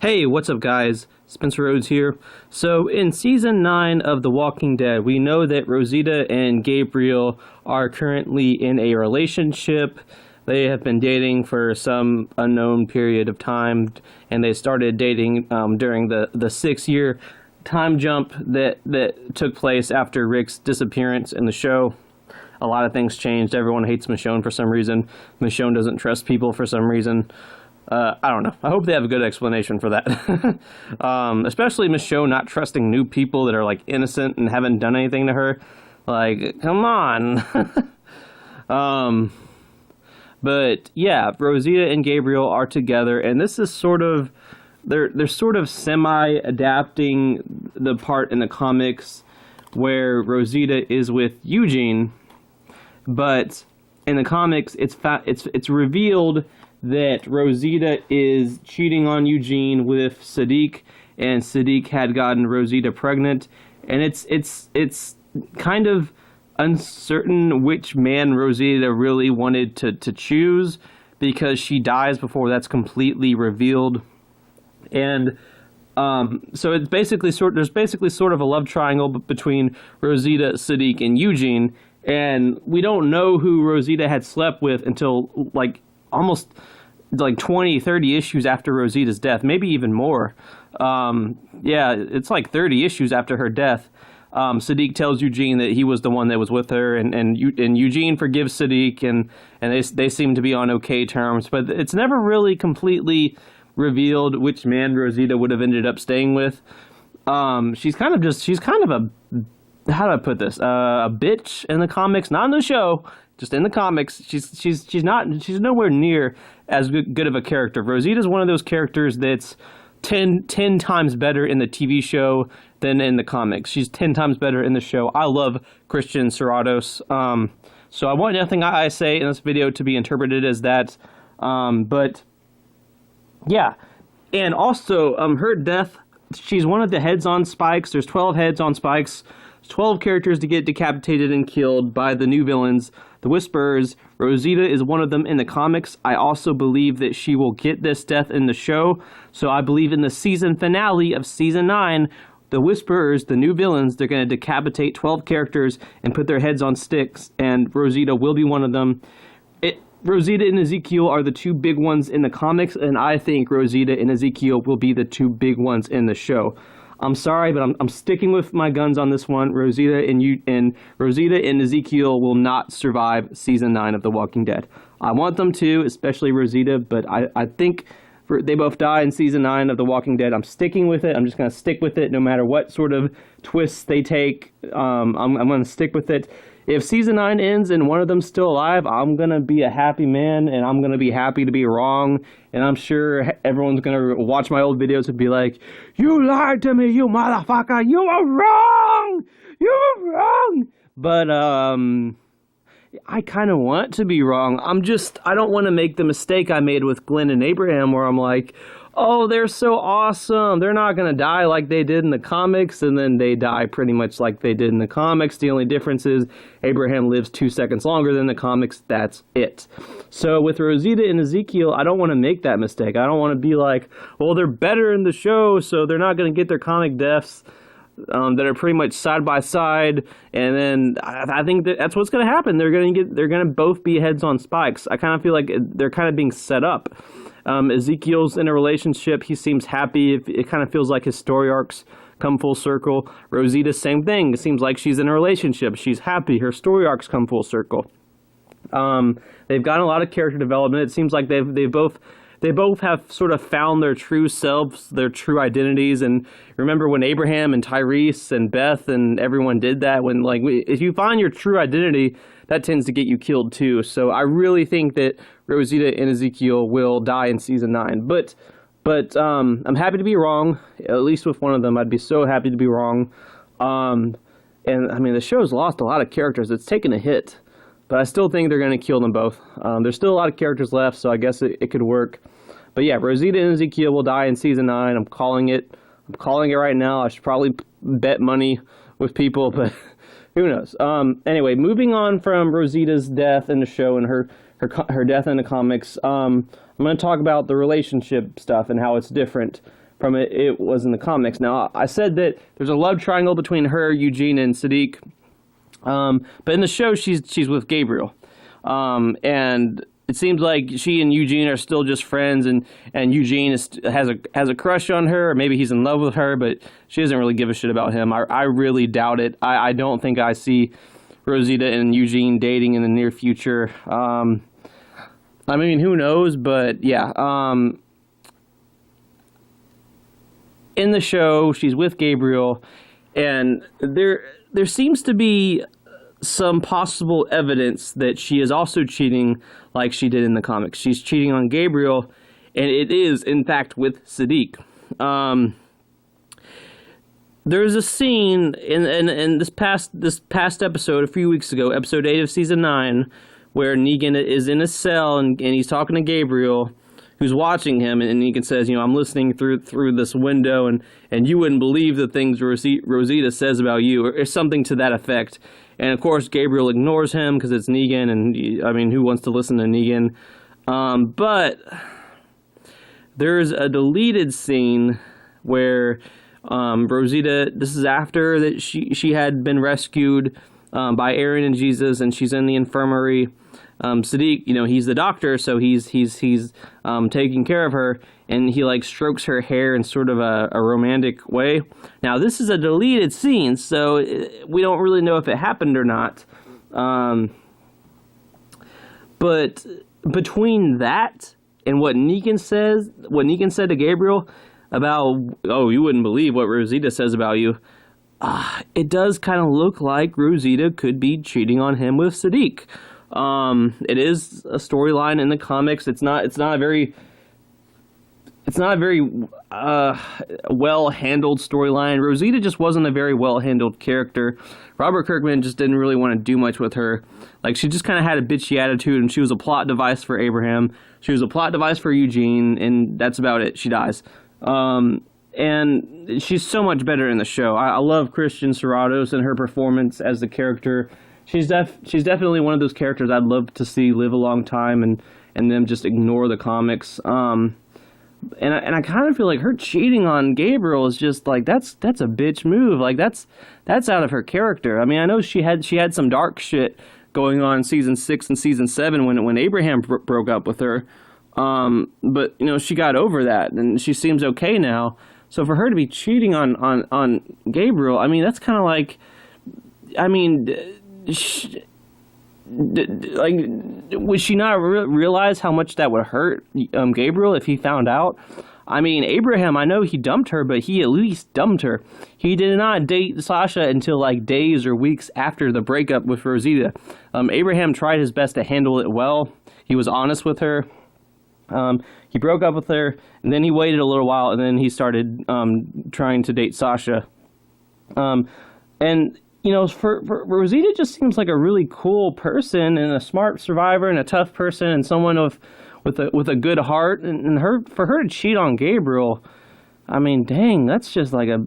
Hey, what's up, guys? Spencer Rhodes here. So, in season 9 of The Walking Dead, we know that Rosita and Gabriel are currently in a relationship. They have been dating for some unknown period of time, and they started dating during the 6-year time jump that took place after Rick's disappearance in the show. A lot of things changed. Everyone hates Michonne for some reason. Michonne doesn't trust people for some reason. I don't know. I hope they have a good explanation for that. Especially Michonne not trusting new people that are, like, innocent and haven't done anything to her. Like, come on. But, yeah, Rosita and Gabriel are together, and this is sort of... They're sort of semi-adapting the part in the comics where Rosita is with Eugene, but in the comics, it's revealed that Rosita is cheating on Eugene with Sadiq, and Sadiq had gotten Rosita pregnant, and it's kind of uncertain which man Rosita really wanted to choose, because she dies before that's completely revealed. And so it's basically there's basically sort of a love triangle between Rosita, Sadiq, and Eugene, and we don't know who Rosita had slept with until almost 20, 30 issues after Rosita's death, maybe even more. Yeah, it's like 30 issues after her death. Sadiq tells Eugene that he was the one that was with her, and Eugene forgives Sadiq, and they seem to be on okay terms, but it's never really completely revealed which man Rosita would have ended up staying with. She's kind of a, how do I put this? A bitch in the comics, not in the show, just in the comics. She's nowhere near as good of a character. Rosita's one of those characters that's 10 times better in the TV show than in the comics. She's 10 times better in the show. I love Christian Serratos. So I want nothing I say in this video to be interpreted as that. But yeah, and also her death, she's one of the heads on spikes. There's 12 heads on spikes. 12 characters to get decapitated and killed by the new villains, the Whisperers. Rosita is one of them in the comics. I also believe that she will get this death in the show. So I believe in the season finale of season 9, the Whisperers, the new villains, they're going to decapitate 12 characters and put their heads on sticks, and Rosita will be one of them. Rosita and Ezekiel are the two big ones in the comics, and I think Rosita and Ezekiel will be the two big ones in the show. I'm sorry, but I'm sticking with my guns on this one. Rosita and Ezekiel will not survive season 9 of The Walking Dead. I want them to, especially Rosita, but I think they both die in season 9 of The Walking Dead. I'm sticking with it. I'm just going to stick with it no matter what sort of twists they take. I'm going to stick with it. If season 9 ends and one of them's still alive, I'm going to be a happy man, and I'm going to be happy to be wrong. And I'm sure everyone's going to watch my old videos and be like, "You lied to me, you motherfucker! You were wrong! You were wrong!" But, I kind of want to be wrong. I don't want to make the mistake I made with Glenn and Abraham, where I'm like, oh, they're so awesome. They're not going to die like they did in the comics, and then they die pretty much like they did in the comics. The only difference is Abraham lives 2 seconds longer than the comics. That's it. So with Rosita and Ezekiel, I don't want to make that mistake. I don't want to be like, well, they're better in the show, so they're not going to get their comic deaths that are pretty much side by side, and then I think that's what's going to happen. They're going to both be heads on spikes. I kind of feel like they're kind of being set up. Ezekiel's in a relationship. He seems happy. It kind of feels like his story arcs come full circle. Rosita, same thing. It seems like she's in a relationship. She's happy. Her story arcs come full circle. They've gotten a lot of character development. It seems like they both have sort of found their true selves, their true identities. And remember when Abraham and Tyrese and Beth and everyone did that? If you find your true identity, that tends to get you killed too. So I really think that Rosita and Ezekiel will die in season 9. But I'm happy to be wrong, at least with one of them. I'd be so happy to be wrong. And I mean, the show's lost a lot of characters. It's taken a hit, but I still think they're going to kill them both. There's still a lot of characters left, so I guess it could work. But yeah, Rosita and Ezekiel will die in season 9. I'm calling it right now. I should probably bet money with people, but who knows? Anyway, moving on from Rosita's death in the show and her death in the comics, I'm going to talk about the relationship stuff and how it's different from it was in the comics. Now, I said that there's a love triangle between her, Eugene, and Siddiq, but in the show, she's with Gabriel, and it seems like she and Eugene are still just friends, and Eugene has a crush on her, or maybe he's in love with her, but she doesn't really give a shit about him. I really doubt it. I don't think I see Rosita and Eugene dating in the near future. I mean, who knows? But yeah, in the show, she's with Gabriel, and there seems to be some possible evidence that she is also cheating like she did in the comics. She's cheating on Gabriel, and it is, in fact, with Siddiq. There's a scene in this past episode, a few weeks ago, episode 8 of season 9, where Negan is in a cell and he's talking to Gabriel, who's watching him, and Negan says, I'm listening through this window, and you wouldn't believe the things Rosita says about you, or something to that effect. And of course, Gabriel ignores him because it's Negan, and I mean, who wants to listen to Negan? But there's a deleted scene where Rosita, this is after that she had been rescued by Aaron and Jesus, and she's in the infirmary. Siddiq, he's the doctor, so he's taking care of her, and he like strokes her hair in sort of a romantic way. Now, this is a deleted scene, so we don't really know if it happened or not. But between that and what Negan said to Gabriel about, oh, you wouldn't believe what Rosita says about you, it does kind of look like Rosita could be cheating on him with Siddiq. It is a storyline in the comics. It's not a very well handled storyline. Rosita just wasn't a very well handled character. Robert Kirkman just didn't really want to do much with her. Like, she just kind of had a bitchy attitude, and she was a plot device for Abraham. She was a plot device for Eugene, and that's about it. She dies. And she's so much better in the show. I love Christian Serratos and her performance as the character. She's definitely one of those characters I'd love to see live a long time and them just ignore the comics. And I kind of feel like her cheating on Gabriel is just like that's a bitch move. Like that's out of her character. I mean, I know she had some dark shit going on in season 6 and season 7 when Abraham broke up with her. But she got over that and she seems okay now. So for her to be cheating on Gabriel, I mean, that's kind of like, I mean, would she not realize how much that would hurt Gabriel if he found out? I mean, Abraham, I know he dumped her, but he at least dumped her. He did not date Sasha until like days or weeks after the breakup with Rosita. Abraham tried his best to handle it well. He was honest with her. He broke up with her, and then he waited a little while, and then he started trying to date Sasha. And for Rosita just seems like a really cool person and a smart survivor and a tough person and someone with a good heart. And for her to cheat on Gabriel, I mean, dang, that's just like a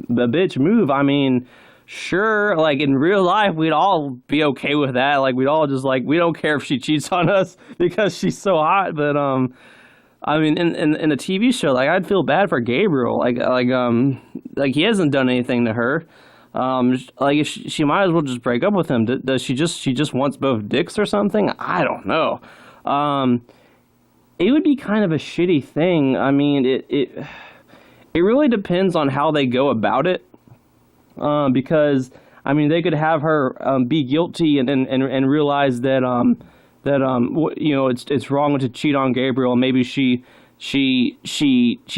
bitch move. I mean, sure, like in real life, we'd all be okay with that. Like we'd all just like, we don't care if she cheats on us because she's so hot. But I mean, in a TV show, like I'd feel bad for Gabriel. Like he hasn't done anything to her. Like she might as well just break up with him. Does she just wants both dicks or something? I don't know. It would be kind of a shitty thing. I mean, it really depends on how they go about it. Because I mean, they could have her be guilty and realize that it's wrong to cheat on Gabriel. Maybe she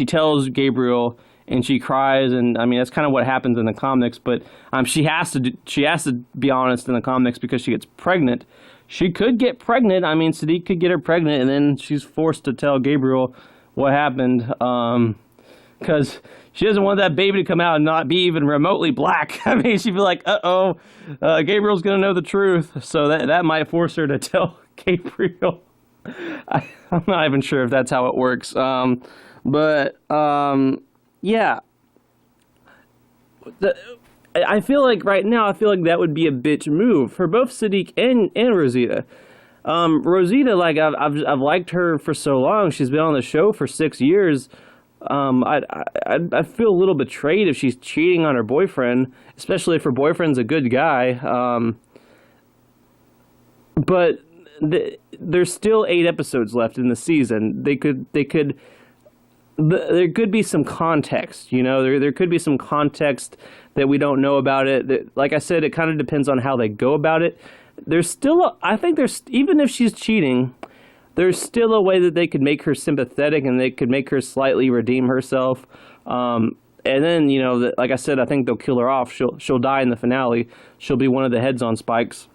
tells Gabriel and she cries, and I mean that's kind of what happens in the comics. But she has to be honest in the comics because she gets pregnant. She could get pregnant. I mean, Siddiq could get her pregnant, and then she's forced to tell Gabriel what happened. Because she doesn't want that baby to come out and not be even remotely black. I mean, she'd be like, Gabriel's going to know the truth. So that might force her to tell Gabriel. I'm not even sure if that's how it works. Yeah. I feel like right now, that would be a bitch move for both Siddiq and Rosita. Rosita, like I've liked her for so long. She's been on the show for 6 years. I'd feel a little betrayed if she's cheating on her boyfriend, especially if her boyfriend's a good guy. But there's still 8 episodes left in the season. There could be some context, there could be some context that we don't know about it. Like I said, it kind of depends on how they go about it. I think even if she's cheating, there's still a way that they could make her sympathetic and they could make her slightly redeem herself. And then, like I said, I think they'll kill her off. She'll die in the finale. She'll be one of the heads on spikes.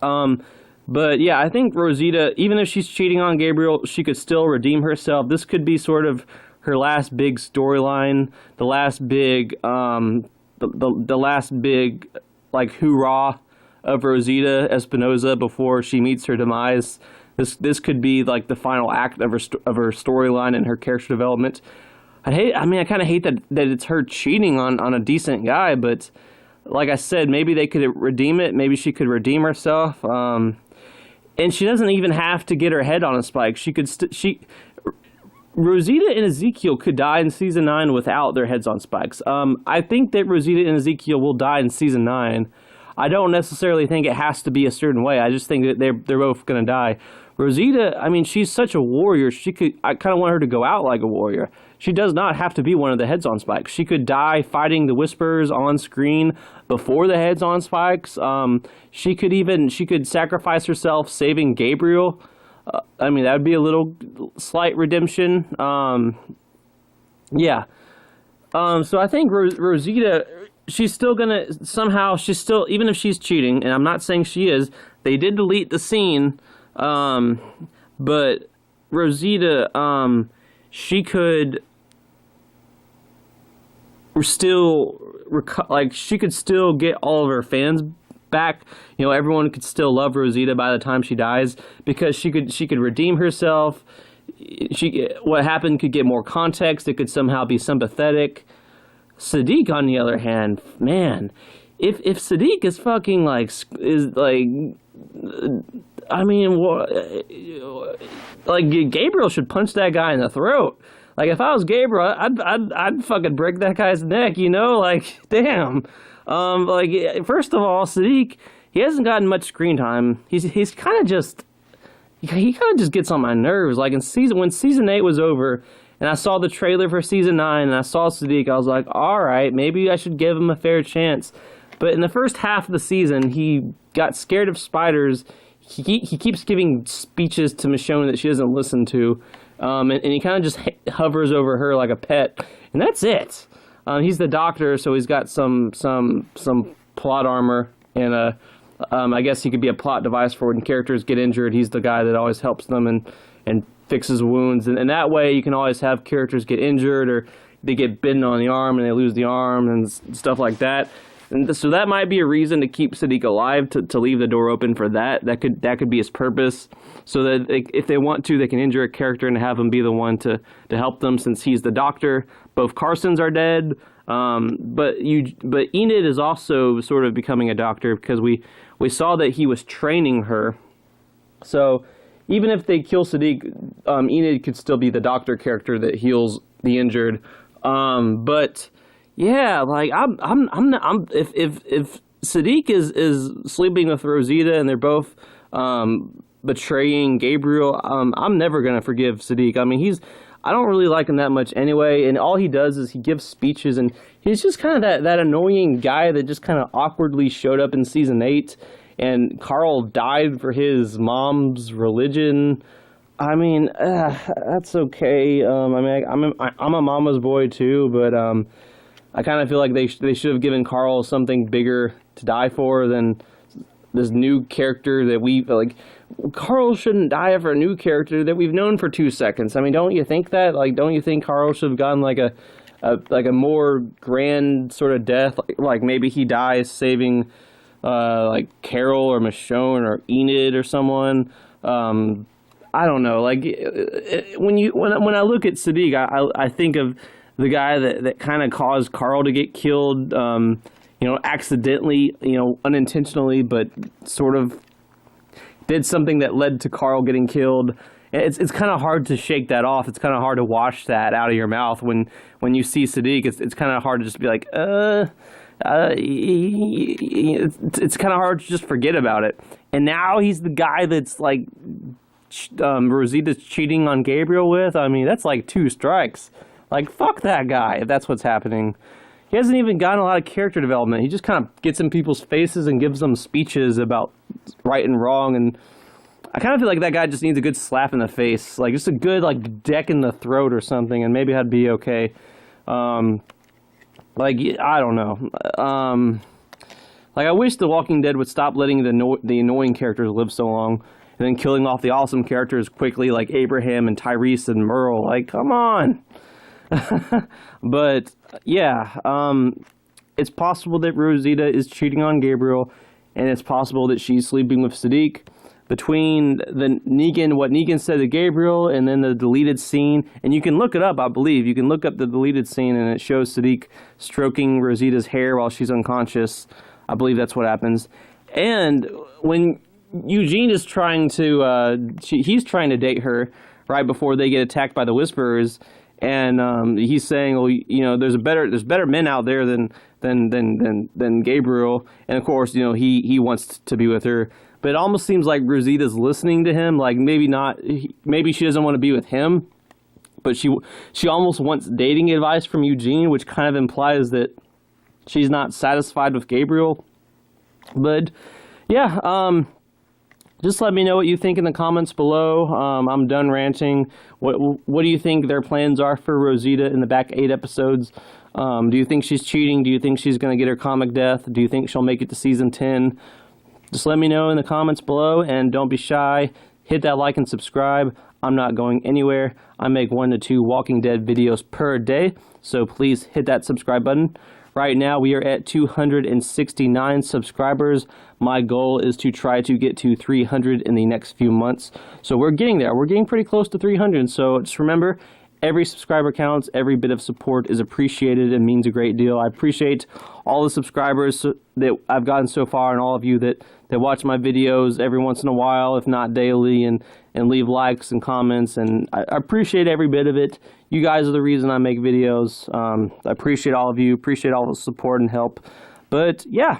But yeah, I think Rosita, even if she's cheating on Gabriel, she could still redeem herself. This could be sort of her last big storyline, the last big, the last big, like, hoorah of Rosita Espinosa before she meets her demise. This could be like the final act of her storyline and her character development. I kind of hate that it's her cheating on a decent guy, but like I said, maybe they could redeem it. Maybe she could redeem herself. And she doesn't even have to get her head on a spike. Rosita and Ezekiel could die in season 9 without their heads on spikes. I think that Rosita and Ezekiel will die in season 9. I don't necessarily think it has to be a certain way. I just think that they're both going to die. Rosita, she's such a warrior. I kind of want her to go out like a warrior. She does not have to be one of the heads on spikes. She could die fighting the Whisperers on screen before the heads on spikes. She could sacrifice herself saving Gabriel. That would be a little slight redemption. Yeah. So I think Rosita, she's still gonna even if she's cheating, and I'm not saying she is. They did delete the scene. But Rosita, she could still she could still get all of her fans back. Everyone could still love Rosita by the time she dies because she could redeem herself. What happened could get more context. It could somehow be sympathetic. Sadiq, on the other hand, man, if Sadiq is fucking Gabriel should punch that guy in the throat. Like, if I was Gabriel, I'd fucking break that guy's neck, damn. First of all, Sadiq, he hasn't gotten much screen time. He's kind of just, he kind of just gets on my nerves. Like, when season 8 was over, and I saw the trailer for season 9, and I saw Sadiq, I was like, all right, maybe I should give him a fair chance. But in the first half of the season, he got scared of spiders. He keeps giving speeches to Michonne that she doesn't listen to, and he kind of just hovers over her like a pet, and that's it. He's the doctor, so he's got some plot armor, and I guess he could be a plot device for when characters get injured. He's the guy that always helps them and fixes wounds, and that way you can always have characters get injured or they get bitten on the arm and they lose the arm and stuff like that. And so that might be a reason to keep Sadiq alive, to leave the door open for that. That could be his purpose, so that if they want to, they can injure a character and have him be the one to help them, since he's the doctor. Both Carsons are dead, but Enid is also sort of becoming a doctor because we saw that he was training her. So even if they kill Sadiq, Enid could still be the doctor character that heals the injured. But yeah, if Sadiq is sleeping with Rosita and they're both betraying Gabriel, I'm never gonna forgive Sadiq. I don't really like him that much anyway, and all he does is he gives speeches, and he's just kind of that annoying guy that just kind of awkwardly showed up in season 8, and Carl died for his mom's religion. That's okay. I'm a mama's boy too, but I kind of feel like they should have given Carl something bigger to die for than this new character that we like. Carl shouldn't die for a new character that we've known for 2 seconds. Don't you think that? Don't you think Carl should have gotten like a more grand sort of death? Like maybe he dies saving like Carol or Michonne or Enid or someone. I don't know. When I look at Sadiq, I think of the guy that kind of caused Carl to get killed, accidentally, unintentionally, but sort of did something that led to Carl getting killed. it's kind of hard to shake that off. It's kind of hard to wash that out of your mouth when you see Siddiq. It's kind of hard to just be like, it's kind of hard to just forget about it. And now he's the guy that's like Rosita's cheating on Gabriel with. I mean, that's like 2 strikes. Like, fuck that guy if that's what's happening. He hasn't even gotten a lot of character development. He just kind of gets in people's faces and gives them speeches about right and wrong. And I kind of feel like that guy just needs a good slap in the face. Like, just a good, like, deck in the throat or something, and maybe I'd be okay. Like, I don't know. Like, I wish The Walking Dead would stop letting the annoying characters live so long, and then killing off the awesome characters quickly, like Abraham and Tyrese and Merle. Like, come on! But, yeah, it's possible that Rosita is cheating on Gabriel, and it's possible that she's sleeping with Siddiq. Between what Negan said to Gabriel, and then the deleted scene, and you can look it up, I believe. You can look up the deleted scene, and it shows Siddiq stroking Rosita's hair while she's unconscious. I believe that's what happens. And when Eugene is trying to, he's trying to date her right before they get attacked by the Whisperers, and he's saying, well, you know, there's better men out there than Gabriel, and of course, you know, he wants to be with her. But it almost seems like Rosita's listening to him. Like, maybe she doesn't want to be with him, but she almost wants dating advice from Eugene, which kind of implies that she's not satisfied with Gabriel. But yeah, just let me know what you think in the comments below. I'm done ranting. What do you think their plans are for Rosita in the back 8 episodes? Do you think she's cheating? Do you think she's going to get her comic death? Do you think she'll make it to season 10? Just let me know in the comments below, and don't be shy. Hit that like and subscribe. I'm not going anywhere. I make 1 to 2 Walking Dead videos per day, so please hit that subscribe button. Right now, we are at 269 subscribers. My goal is to try to get to 300 in the next few months. So we're getting there. We're getting pretty close to 300. So just remember, every subscriber counts. Every bit of support is appreciated and means a great deal. I appreciate all the subscribers that I've gotten so far, and all of you that watch my videos every once in a while, if not daily, and leave likes and comments. And I appreciate every bit of it. You guys are the reason I make videos. I appreciate all of you. Appreciate all the support and help. But yeah,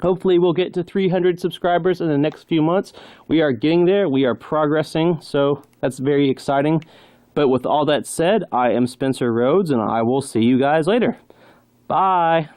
hopefully we'll get to 300 subscribers in the next few months. We are getting there. We are progressing. So that's very exciting. But with all that said, I am Spencer Rhodes, and I will see you guys later. Bye.